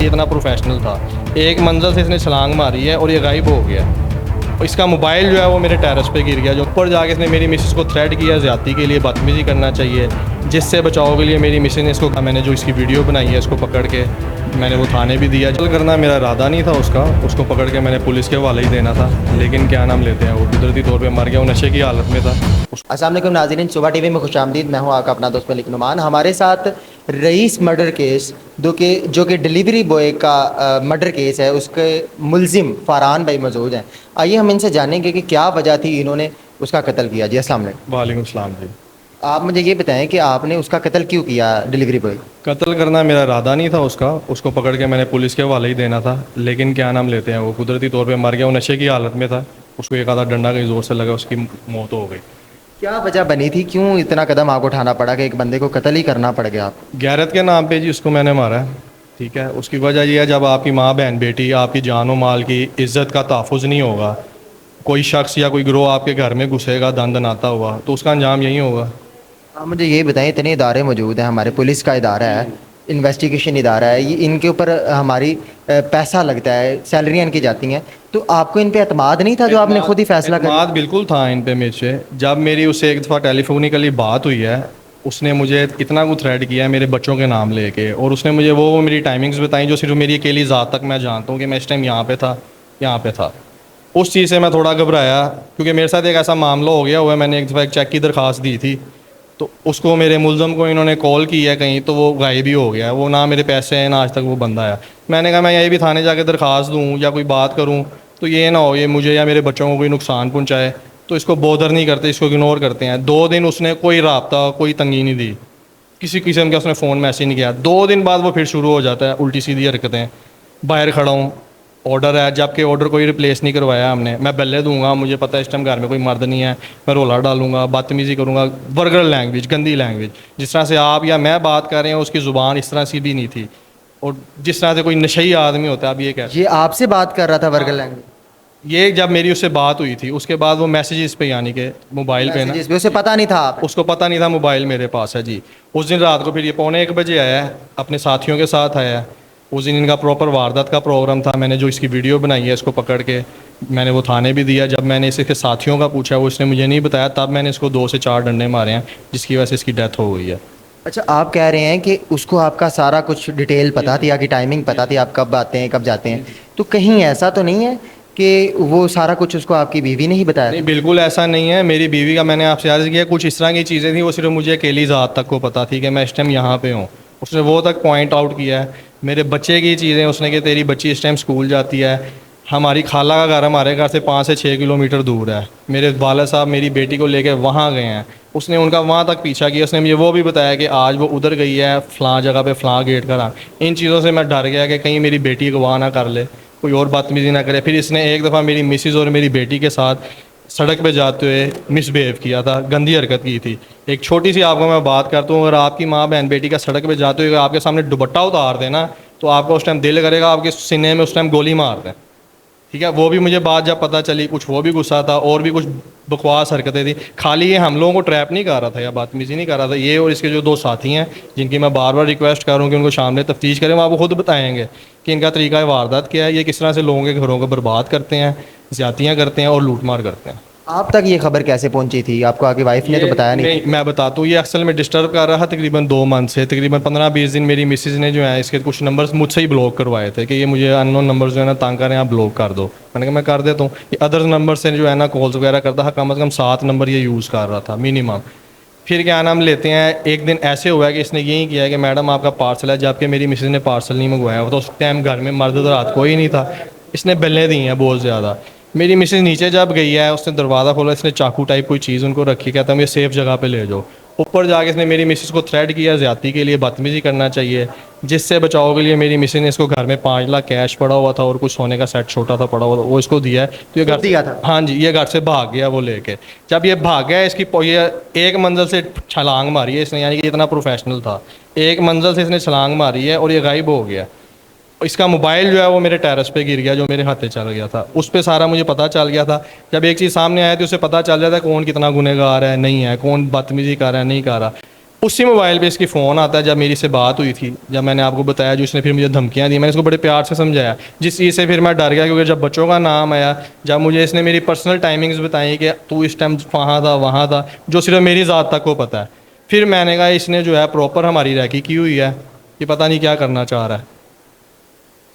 اتنا پروفیشنل تھا. ایک منزل سے اس نے چھلانگ ماری ہے اور یہ غائب ہو گیا. اس کا موبائل جو ہے وہ میرے ٹیرس پہ گر گیا. جو اوپر جا کے اس نے میری مسز کو تھریٹ کیا زیادتی کے لیے, بدتمیزی کرنا چاہیے, جس سے بچاؤ کے لیے میری مسز نے اس کو, میں نے جو اس کی ویڈیو بنائی ہے اس کو پکڑ کے میں نے وہ تھانے بھی دیا. جل کرنا میرا ارادہ نہیں تھا اس کو پکڑ کے میں نے پولیس کے حوالے ہی دینا تھا, لیکن کیا نام لیتے ہیں وہ قدرتی طور پہ مر گیا. وہ نشے کی حالت میں تھا. السلام علیکم ناظرین, صبح ٹی وی میں خوش آمدید. میں ہوں آپ کا اپنا دوست ملک نعمان. ہمارے ساتھ رئیس مرڈر کیس جو کہ ڈلیوری بوائے کا مرڈر کیس ہے, اس کے ملزم فارحان بھائی موجود ہیں. آئیے ہم ان سے جانیں گے کہ کیا وجہ تھی انہوں نے اس کا قتل کیا. جی السلام علیکم. وعلیکم السلام. جی آپ مجھے یہ بتائیں کہ آپ نے اس کا قتل کیوں کیا ڈلیوری بوائے؟ قتل کرنا میرا ارادہ نہیں تھا اس کو پکڑ کے میں نے پولیس کے حوالے ہی دینا تھا, لیکن کیا نام لیتے ہیں وہ قدرتی طور پہ مر گیا. وہ نشے کی حالت میں تھا. اس کو ایک آدھا ڈنڈا کہیں زور سے لگا, اس کی موت ہو گئی. کیا وجہ بنی تھی, کیوں اتنا قدم آپ کو اٹھانا پڑا کہ ایک بندے کو قتل ہی کرنا پڑ گیا؟ غیرت کے نام پہ جی اس کو میں نے مارا ہے. ٹھیک ہے, اس کی وجہ یہ ہے جب آپ کی ماں بہن بیٹی, آپ کی جان و مال کی عزت کا تحفظ نہیں ہوگا, کوئی شخص یا کوئی گروہ آپ کے گھر میں گھسے گا دن دناتا ہوا, تو اس کا انجام یہی ہوگا. آپ مجھے یہ بتائیں, اتنے ادارے موجود ہیں, ہمارے پولیس کا ادارہ ہے, انویسٹیگیشن ادارہ ہے, یہ ان کے اوپر ہماری پیسہ لگتا ہے, سیلریاں ان کی جاتی ہیں, تو آپ کو ان پہ اعتماد نہیں تھا جو آپ نے خود ہی فیصلہ کیا؟ اعتماد بالکل تھا ان پہ مجھ سے. جب میری اس سے ایک دفعہ ٹیلی فونیکلی بات ہوئی ہے, اس نے مجھے اتنا کو تھریٹ کیا ہے میرے بچوں کے نام لے کے, اور اس نے مجھے وہ میری ٹائمنگز بتائیں جو صرف میری اکیلی ذات تک میں جانتا ہوں کہ میں اس ٹائم یہاں پہ تھا. اس چیز سے میں تھوڑا گھبرایا, کیونکہ میرے ساتھ ایک ایسا معاملہ ہو گیا ہوا ہے. میں نے ایک دفعہ ایک چیک کی درخواست دی تھی, تو اس کو میرے ملزم کو انہوں نے کال کی ہے کہیں, تو وہ غائب ہی ہو گیا. وہ نہ میرے پیسے ہیں نہ آج تک وہ بندہ آیا. میں نے کہا میں یہی بھی تھانے جا کے درخواست دوں یا کوئی بات کروں تو یہ نہ ہو یہ مجھے یا میرے بچوں کو کوئی نقصان پہنچائے, تو اس کو بودر نہیں کرتے, اس کو اگنور کرتے ہیں. 2 دن اس نے کوئی رابطہ, کوئی تنگی نہیں دی, کسی قسم کا اس نے فون میسج نہیں کیا. 2 دن بعد وہ پھر شروع ہو جاتا ہے الٹی سیدھی حرکتیں. باہر کھڑا ہوں, آرڈر ہے, جب کہ آرڈر کوئی ریپلیس نہیں کروایا ہم نے. میں بلے دوں گا, مجھے پتہ ہے اس ٹائم گھر میں کوئی مرد نہیں ہے, میں رولا ڈالوں گا, بدتمیزی کروں گا, ورگر لینگویج, گندی لینگویج. جس طرح سے آپ یا میں بات کر رہے ہیں اس کی زبان اس طرح سی بھی نہیں تھی, اور جس طرح سے کوئی نشئی آدمی ہوتا ہے. اب یہ کہتے یہ آپ سے بات کر رہا تھا ورگر لینگویج؟ یہ جب میری اس سے بات ہوئی تھی, اس کے بعد وہ میسیجز پہ, یعنی کہ موبائل پہ نا, اسے پتہ نہیں تھا, اس کو پتہ نہیں تھا موبائل میرے پاس ہے. جی اس دن رات کو پھر یہ 1:45 بجے آیا ہے, اپنے ساتھیوں کے ساتھ آیا ہے. اس دن ان کا پراپر واردات کا پروگرام تھا. میں نے جو اس کی ویڈیو بنائی ہے اس کو پکڑ کے میں نے وہ تھانے بھی دیا. جب میں نے اس کے ساتھیوں کا پوچھا, وہ اس نے مجھے نہیں بتایا, تب میں نے اس کو 2 سے 4 ڈنڈے مارے ہیں, جس کی وجہ سے اس کی ڈیتھ ہو گئی ہے. اچھا, آپ کہہ رہے ہیں کہ اس کو آپ کا سارا کچھ ڈیٹیل پتہ تھی, آپ کی ٹائمنگ پتہ تھی, آپ کب آتے ہیں کب جاتے ہیں, تو کہیں ایسا تو نہیں ہے کہ وہ سارا کچھ اس کو آپ کی بیوی نے ہی بتایا؟ نہیں, بالکل ایسا نہیں ہے. میری بیوی کا میں نے آپ سے عرض کیا, کچھ اس طرح کی چیزیں تھیں وہ صرف مجھے اکیلی ذات تک کو پتہ تھی کہ میں اس ٹائم یہاں پہ ہوں. اس نے وہ تک پوائنٹ آؤٹ کیا ہے. میرے بچے کی چیزیں اس نے کہ تیری بچی اس ٹائم اسکول جاتی ہے, ہماری خالہ کا گھر ہمارے گھر سے 5 سے 6 کلومیٹر دور ہے, میرے والد صاحب میری بیٹی کو لے کے وہاں گئے ہیں, اس نے ان کا وہاں تک پیچھا کیا. اس نے مجھے وہ بھی بتایا کہ آج وہ ادھر گئی ہے فلاں جگہ پہ فلاں گیٹ کا نام. ان چیزوں سے میں ڈر گیا کہ کہیں میری بیٹی کو وہاں نہ کر لے, کوئی اور بدتمیزی نہ کرے. پھر اس نے ایک دفعہ میری مسز اور میری بیٹی کے ساتھ سڑک پہ جاتے ہوئے مس بیہیو کیا تھا, گندی حرکت کی تھی. ایک چھوٹی سی آپ کو میں بات کرتا ہوں, اگر آپ کی ماں بہن بیٹی کا سڑک پہ جاتے ہوئے آپ کے سامنے دوپٹہ اتار دیں نا, تو آپ کو اس ٹائم دل کرے گا آپ کے سینے میں اس ٹائم گولی مار دیں. ٹھیک ہے, وہ بھی مجھے بات جب پتہ چلی, کچھ وہ بھی غصہ تھا, اور بھی کچھ بکواس حرکتیں تھیں. خالی یہ ہم لوگوں کو ٹریپ نہیں کر رہا تھا یا بدتمیزی نہیں کر رہا تھا, یہ اور اس کے جو 2 ساتھی ہیں جن کی میں بار بار ریکویسٹ کر رہا ہوں کہ ان کو شامل تفتیش کریں, وہ آپ کو خود بتائیں گے کہ ان کا طریقہ واردات کیا ہے, یہ کس طرح سے لوگوں کے گھروں کو برباد کرتے ہیں, زیادتیاں کرتے ہیں اور لوٹ مار کرتے ہیں. آپ تک یہ خبر کیسے پہنچی تھی؟ آپ کو آپ کی وائف نے تو بتایا نہیں؟ میں بتاتا ہوں, یہ اصل میں ڈسٹرب کر رہا تقریباً 2 منتھ سے. تقریباً 15-20 دن میری مسز نے جو ہے اس کے کچھ نمبرز مجھ سے ہی بلاک کروائے تھے کہ یہ مجھے ان نون نمبرز جو ہے نا تانگ کر رہے ہیں, آپ بلاک کر دو. میں نے کہا میں کر دیتا ہوں. یہ ادر نمبر سے جو ہے نا کالز وغیرہ کرتا تھا, کم از کم 7 نمبر یہ یوز کر رہا تھا منیمم. پھر کیا نام لیتے ہیں, ایک دن ایسے ہوا ہے کہ اس نے یہی کیا ہے کہ میڈم آپ کا پارسل ہے, جبکہ میری مسز نے پارسل نہیں منگوایا ہوا. تو اس ٹائم گھر میں مرد رات کوئی نہیں تھا. اس نے بلیں دی ہیں بہت زیادہ. میری مسز نیچے جب گئی ہے, اس نے دروازہ کھولا, اس نے چاقو ٹائپ کوئی چیز ان کو رکھی, کہتا ہوں یہ سیف جگہ پہ لے جاؤ. اوپر جا کے اس نے میری مسز کو تھریٹ کیا زیادتی کے لیے, بدتمیزی کرنا چاہیے, جس سے بچاؤ کے لیے میری مسز نے اس کو گھر میں 5 لاکھ کیش پڑا ہوا تھا اور کچھ سونے کا سیٹ چھوٹا تھا پڑا ہوا تھا, وہ اس کو دیا ہے. تو یہ گھر دیا تھا؟ ہاں جی, یہ گھر سے بھاگ گیا وہ لے کے. جب یہ بھاگ گیا, اس کی یہ ایک منزل سے چھلانگ ماری ہے اس نے, یعنی کہ اتنا پروفیشنل تھا. ایک منزل سے اس نے چھلانگ ماری ہے اور یہ غائب ہو گیا. اس کا موبائل جو ہے وہ میرے ٹیرس پہ گر گیا, جو میرے ہاتھ چل گیا تھا. اس پہ سارا مجھے پتہ چل گیا تھا. جب ایک چیز سامنے آیا تو اسے پتہ چل جاتا ہے کون کتنا گنہگار ہے, نہیں ہے, کون بدتمیزی کر رہا ہے, نہیں کر رہا. اسی موبائل پہ اس کی فون آتا ہے جب میری سے بات ہوئی تھی, جب میں نے آپ کو بتایا, جو اس نے پھر مجھے دھمکیاں دی, میں نے اس کو بڑے پیار سے سمجھایا, جس چیز سے پھر میں ڈر گیا کیونکہ جب بچوں کا نام آیا, جب مجھے اس نے میری پرسنل ٹائمنگز بتائیں کہ تو اس ٹائم وہاں تھا, جو صرف میری ذات تک کو پتہ ہے, پھر میں نے کہا اس نے جو ہے پراپر ہماری ریکی کی ہوئی ہے, یہ پتہ نہیں کیا کرنا چاہ رہا ہے.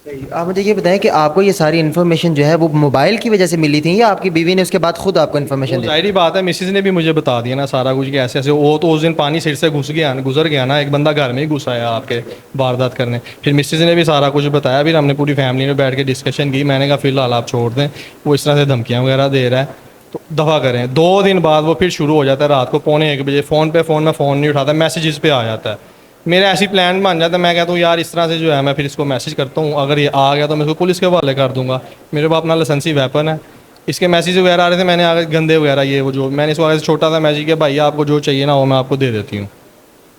آپ مجھے یہ بتائیں کہ آپ کو یہ ساری انفارمیشن جو ہے وہ موبائل کی وجہ سے ملی تھی یا آپ کی بیوی نے اس کے بعد خود آپ کو انفارمیشن دی؟ ظاہری بات ہے, مسز نے بھی مجھے بتا دیا نا سارا کچھ کہ ایسے ایسے, وہ تو اس دن پانی سر سے گزر گیا نا, ایک بندہ گھر میں ہی گھس آیا آپ کے واردات کرنے, پھر مسز نے بھی سارا کچھ بتایا, پھر ہم نے پوری فیملی میں بیٹھ کے ڈسکشن کی. میں نے کہا فی الحال آپ چھوڑ دیں, وہ اس طرح سے دھمکیاں وغیرہ دے رہا ہے تو دفاع کریں. 2 دن بعد وہ پھر شروع ہو جاتا ہے رات کو 1:45 بجے, فون میں فون نہیں اٹھاتا, میسیجز پہ آ جاتا ہے. میرا ایسی پلان بن جاتا ہے, میں کہتا ہوں یار اس طرح سے جو ہے میں پھر اس کو میسیج کرتا ہوں, اگر یہ آ گیا تو میں اس کو پولیس کے حوالے کر دوں گا, میرے پاس اپنا لائسنسی ویپن ہے. اس کے میسیج وغیرہ آ رہے تھے, میں نے آگے گندے وغیرہ یہ وہ جو میں نے اس کو آگے سے چھوٹا تھا میسیج کیا, بھائی آپ کو جو چاہیے نا وہ میں آپ کو دے دیتی ہوں.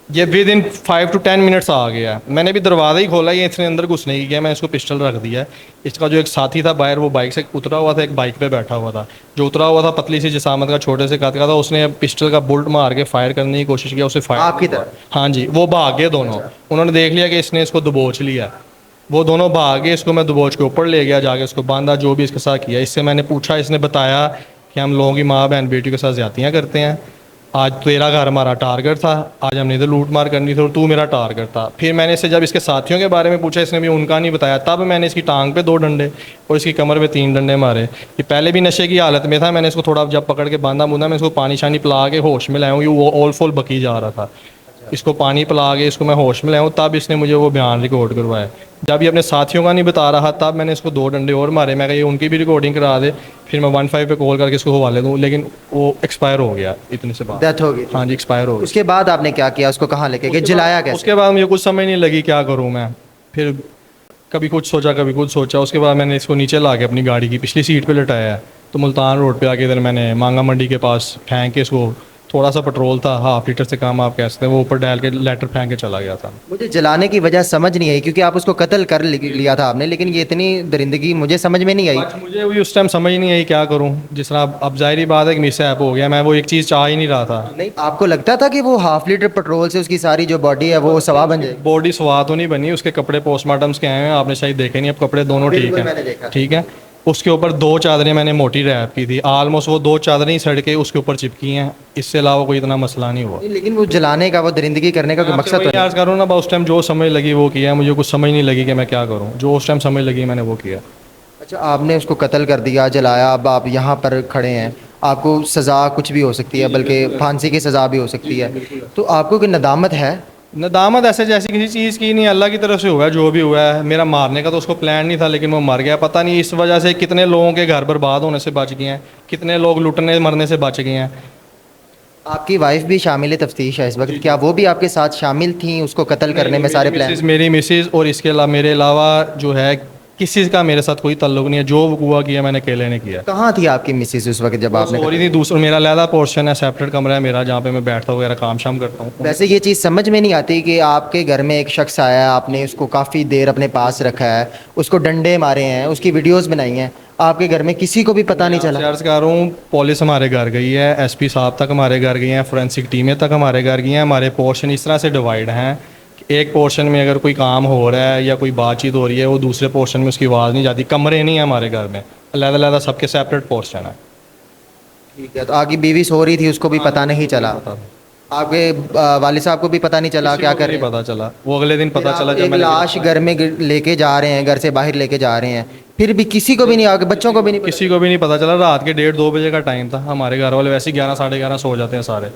یہ ود ان 5 to 10 منٹس آ گیا ہے. میں نے بھی دروازہ ہی کھولا, یہ اس نے اندر گھسنے کی کیا, میں اس کو پسٹل رکھ دیا ہے. اس کا جو ایک ساتھی تھا باہر, وہ بائک سے اترا ہوا تھا, ایک بائک پہ بیٹھا ہوا تھا, جو اترا ہوا تھا پتلی سی جسامت کا چھوٹے سے قد کا تھا, اس نے پسٹل کا بلٹ مار کے فائر کرنے کی کوشش کیا, اسے فائر آپ کی طرف؟ ہاں جی, وہ بھاگ گئے دونوں. انہوں نے دیکھ لیا کہ اس نے اس کو دبوچ لیا, وہ دونوں بھاگ گئے, اس کو میں دبوچ کے اوپر لے گیا, جا کے اس کو باندھا, جو بھی اس کے ساتھ کیا. اس سے میں نے پوچھا, اس نے بتایا کہ ہم لوگوں کی ماں بہن بیٹی کے ساتھ زیادتیاں کرتے ہیں, آج تیرا گھر ہمارا ٹارگٹ تھا, آج ہم نے ادھر لوٹ مار کرنی تھی اور تو میرا ٹارگٹ تھا. پھر میں نے اس سے جب اس کے ساتھیوں کے بارے میں پوچھا, اس نے بھی ان کا نہیں بتایا, تب میں نے اس کی ٹانگ پہ 2 ڈنڈے اور اس کی کمر پہ 3 ڈنڈے مارے. یہ پہلے بھی نشے کی حالت میں تھا, میں نے اس کو تھوڑا جب پکڑ کے باندھا میں اس کو پانی شانی پلا کے ہوش میں لایا ہوں, یہ وہ اول فول بکی جا رہا تھا, اس کو پانی پلا کے اس کو میں ہوش میں لایا ہوں, تب اس نے مجھے وہ بیان ریکارڈ کروایا. جب یہ اپنے ساتھیوں کا نہیں بتا رہا تب میں نے اس کو 2 ڈنڈے اور مارے. میں کہا یہ ان کی بھی ریکارڈنگ کرا دے, پھر میں 15 پہ کال کر کے اس کو حوالے دوں, لیکن وہ ایکسپائر ہو گیا اتنے سے بعد. ڈیتھ ہو گئی؟ ہاں جی, ایکسپائر ہو گیا. اس کے بعد آپ نے کیا کیا, اس کو کہاں لے کے گئے, جلایا اس کیسے؟ کے بعد مجھے کچھ سمجھ نہیں لگی کیا کروں میں, پھر کبھی کچھ سوچا کبھی کچھ سوچا. اس کے بعد میں نے اس کو نیچے لا کے اپنی گاڑی کی پچھلی سیٹ پہ لٹایا ہے, تو ملتان روڈ پہ آ کے ادھر میں نے مانگا منڈی کے پاس پھینک کے, اس کو تھوڑا سا پٹرول تھا, ½ لیٹر سے کم آپ کہہ سکتے ہیں, وہ اوپر ڈال کے لیٹر پھینک کے چلا گیا تھا. مجھے جلانے کی وجہ سمجھ نہیں آئی, کیونکہ آپ اس کو قتل کر لیا تھا آپ نے, لیکن یہ اتنی درندگی مجھے سمجھ میں نہیں آئی. مجھے بھی اس ٹائم سمجھ نہیں آئی کیا کروں, جس طرح اب ظاہری بات ہے کہ مس ایپ ہو گیا, میں وہ ایک چیز چاہ ہی نہیں رہا تھا. نہیں, آپ کو لگتا تھا کہ وہ ½ لیٹر پٹرول سے اس کی ساری جو باڈی ہے وہ سوا بن جائے گی؟ باڈی سوا تو نہیں بنی, اس کے کپڑے پوسٹ مارٹمس کے آئے ہیں, آپ نے شاید دیکھے نہیں, اب کپڑے دونوں ٹھیک بالکل میں نے ہیں, دیکھا. ٹھیک ہے. اس کے اوپر 2 چادریں میں نے موٹی ریپ کی تھی, آلموسٹ وہ 2 چادریں ہی سڑ کے اس کے اوپر چپکی ہیں, اس سے علاوہ کوئی اتنا مسئلہ نہیں ہوا. لیکن وہ جلانے کا, وہ درندگی کرنے کا کوئی مقصد تو عرض کروں نا, اس ٹائم جو سمجھ لگی وہ کیا, مجھے کچھ سمجھ نہیں لگی کہ میں کیا کروں, جو اس ٹائم سمجھ لگی میں نے وہ کیا. اچھا, آپ نے اس کو قتل کر دیا, جلایا, اب آپ یہاں پر کھڑے ہیں, آپ کو سزا کچھ بھی ہو سکتی ہے, بلکہ پھانسی کی سزا بھی ہو سکتی ہے, تو آپ کو کوئی ندامت ہے؟ ندامت ایسے جیسی کسی چیز کی نہیں, اللہ کی طرف سے ہوا ہے جو بھی ہوا ہے. میرا مارنے کا تو اس کو پلان نہیں تھا, لیکن وہ مر گیا. پتہ نہیں اس وجہ سے کتنے لوگوں کے گھر برباد ہونے سے بچ گئے ہیں, کتنے لوگ لٹنے مرنے سے بچ گئے ہیں. آپ کی وائف بھی شامل تفتیش ہے اس وقت, کیا وہ بھی آپ کے ساتھ شامل تھیں اس کو قتل کرنے میں سارے پلان؟ میری مسز اور اس کے علاوہ میرے علاوہ جو ہے کسی کا میرے ساتھ کوئی تعلق نہیں ہے, جو وقوع کیا میں نے اکیلے نے کیا. کہاں تھی آپ کی مسز اس وقت جب آپ نے؟ سو رہی تھی, دوسرا میرا علیحدہ پورشن ہے, سیپریٹ کمرہ ہے میرا, جہاں پہ میں بیٹھتا وغیرہ کام شام کرتا ہوں. ویسے یہ چیز سمجھ میں نہیں آتی کہ آپ کے گھر میں ایک شخص آیا ہے, آپ نے اس کو کافی دیر اپنے پاس رکھا ہے, اس کو ڈنڈے مارے ہیں, اس کی ویڈیوز بنائی ہیں, آپ کے گھر میں کسی کو بھی پتہ نہیں چلا؟ عرض کر رہا ہوں, پولیس ہمارے گھر گئی ہے, ایس پی صاحب تک ہمارے گھر گئی ہیں, فورینسک ٹیمیں تک ہمارے گھر گئی ہیں. ہمارے پورشن اس طرح سے ڈیوائڈ ہیں, ایک پورشن میں اگر کوئی کام ہو رہا ہے یا کوئی بات چیت ہو رہی ہے, وہ دوسرے پورشن میں اس کی آواز نہیں جاتی. کمرے نہیں ہیں ہمارے گھر میں, علیحدہ علیحدہ سب کے سیپریٹ پورشن ہیں. ٹھیک ہے, تو آپ کی بیوی سو رہی تھی, اس کو بھی پتہ نہیں چلا؟ آپ کے والد صاحب کو بھی پتہ نہیں چلا کیا کر رہے ہیں؟ پتہ چلا, وہ اگلے دن پتہ چلا جب میں لاش گھر میں لے کے جا رہے ہیں, گھر سے باہر لے کے جا رہے ہیں, پھر بھی کسی کو بھی نہیں, آگے بچوں کو بھی نہیں, کسی کو بھی نہیں پتہ چلا. رات کے 1:30-2 بجے کا ٹائم تھا, ہمارے گھر والے ویسے 11-11:30 سو جاتے ہیں سارے.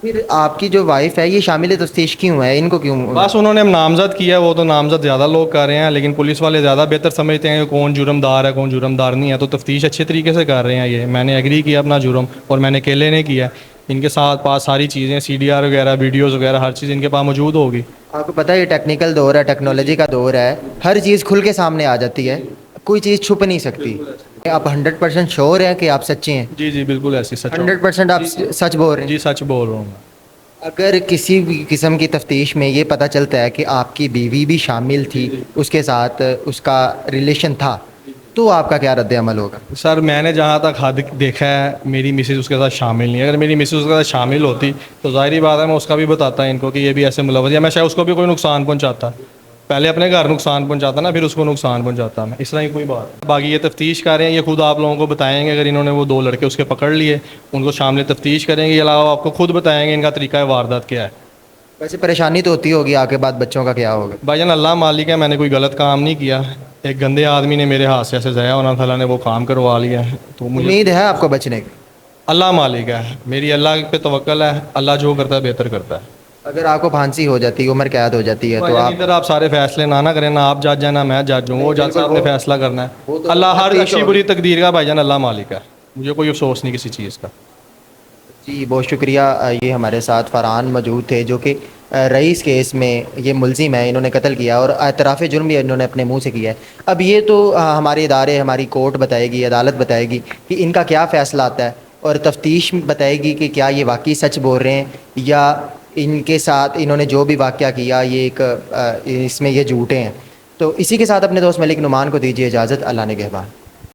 پھر آپ کی جو وائف ہے یہ شامل تفتیش کیوں ہے, ان کو کیوں؟ بس انہوں نے نامزد کیا, وہ تو نامزد زیادہ لوگ کر رہے ہیں, لیکن پولیس والے زیادہ بہتر سمجھتے ہیں کہ کون جرم دار ہے کون جرم دار نہیں ہے, تو تفتیش اچھے طریقے سے کر رہے ہیں. یہ میں نے ایگری کیا اپنا جرم, اور میں نے اکیلے نے کیا. ان کے ساتھ پاس ساری چیزیں, CDR وغیرہ, ویڈیوز وغیرہ, ہر چیز ان کے پاس موجود ہوگی. آپ کو پتہ ہے یہ ٹیکنیکل دور ہے, ٹیکنالوجی کا دور ہے, ہر چیز کھل کے سامنے آ جاتی ہے, کوئی چیز چھپ نہیں سکتی. آپ 100% شیور ہیں کہ آپ سچے ہیں؟ جی جی بالکل ایسی سچ, 100% آپ سچ بول رہے ہیں؟ جی سچ بول رہا ہوں میں. اگر کسی بھی قسم کی تفتیش میں یہ پتہ چلتا ہے کہ آپ کی بیوی بھی شامل تھی, اس کے ساتھ اس کا ریلیشن تھا, تو آپ کا کیا رد عمل ہوگا؟ سر میں نے جہاں تک حد دیکھا ہے میری مسز اس کے ساتھ شامل نہیں ہے. اگر میری مسز اس کے ساتھ شامل ہوتی تو ظاہری بات ہے میں اس کا بھی بتاتا ان کو کہ یہ بھی ایسے ملوث, یا میں شاید اس کو بھی کوئی نقصان پہنچاتا, پہلے اپنے گھر نقصان پہنچاتا نا, پھر اس کو نقصان پہنچاتا میں. اس طرح کی کوئی بات. باقی یہ تفتیش کر رہے ہیں, یہ خود آپ لوگوں کو بتائیں گے. اگر انہوں نے وہ 2 لڑکے اس کے پکڑ لیے ان کو شامل تفتیش کریں گے, یہ علاوہ آپ کو خود بتائیں گے ان کا طریقہ واردات کیا ہے. ویسے پریشانی تو ہوتی ہوگی آگے بعد بچوں کا کیا ہوگا؟ بھائی جان اللہ مالک ہے, میں نے کوئی غلط کام نہیں کیا. ایک گندے آدمی نے میرے ہاتھ سے ایسے ضائع ہونا تھا, اللہ نے وہ کام کروا لیا ہے. تو مجھے امید ہے آپ کو بچنے کی؟ اللہ مالک ہے, میری اللہ پہ توکل ہے, اللہ جو کرتا ہے بہتر کرتا ہے. اگر آپ کو پھانسی ہو جاتی ہے, عمر قید ہو جاتی ہے, بھائی تو جان آپ ادھر آپ سارے فیصلے نہ کریں, نہ آپ جج ہیں نہ میں جج ہوں, وہ جج صاحب نے فیصلہ کرنا ہے. اللہ ہر اچھی بری تقدیر کا بھائی جان اللہ مالک ہے, مجھے کوئی افسوس نہیں کسی چیز کا. جی بہت شکریہ. یہ ہمارے ساتھ فرحان موجود تھے جو کہ رئیس کیس میں یہ ملزم ہے, انہوں نے قتل کیا اور اعتراف جرم بھی انہوں نے اپنے منہ سے کیا ہے. اب یہ تو ہمارے ادارے, ہماری کورٹ بتائے گی, عدالت بتائے گی کہ ان کا کیا فیصلہ آتا ہے, اور تفتیش بتائے گی کہ کیا یہ واقعی سچ بول رہے ہیں یا ان کے ساتھ انہوں نے جو بھی واقعہ کیا یہ ایک اس میں یہ جھوٹے ہیں. تو اسی کے ساتھ اپنے دوست ملک نعمان کو دیجیے اجازت. اللہ نگہبان.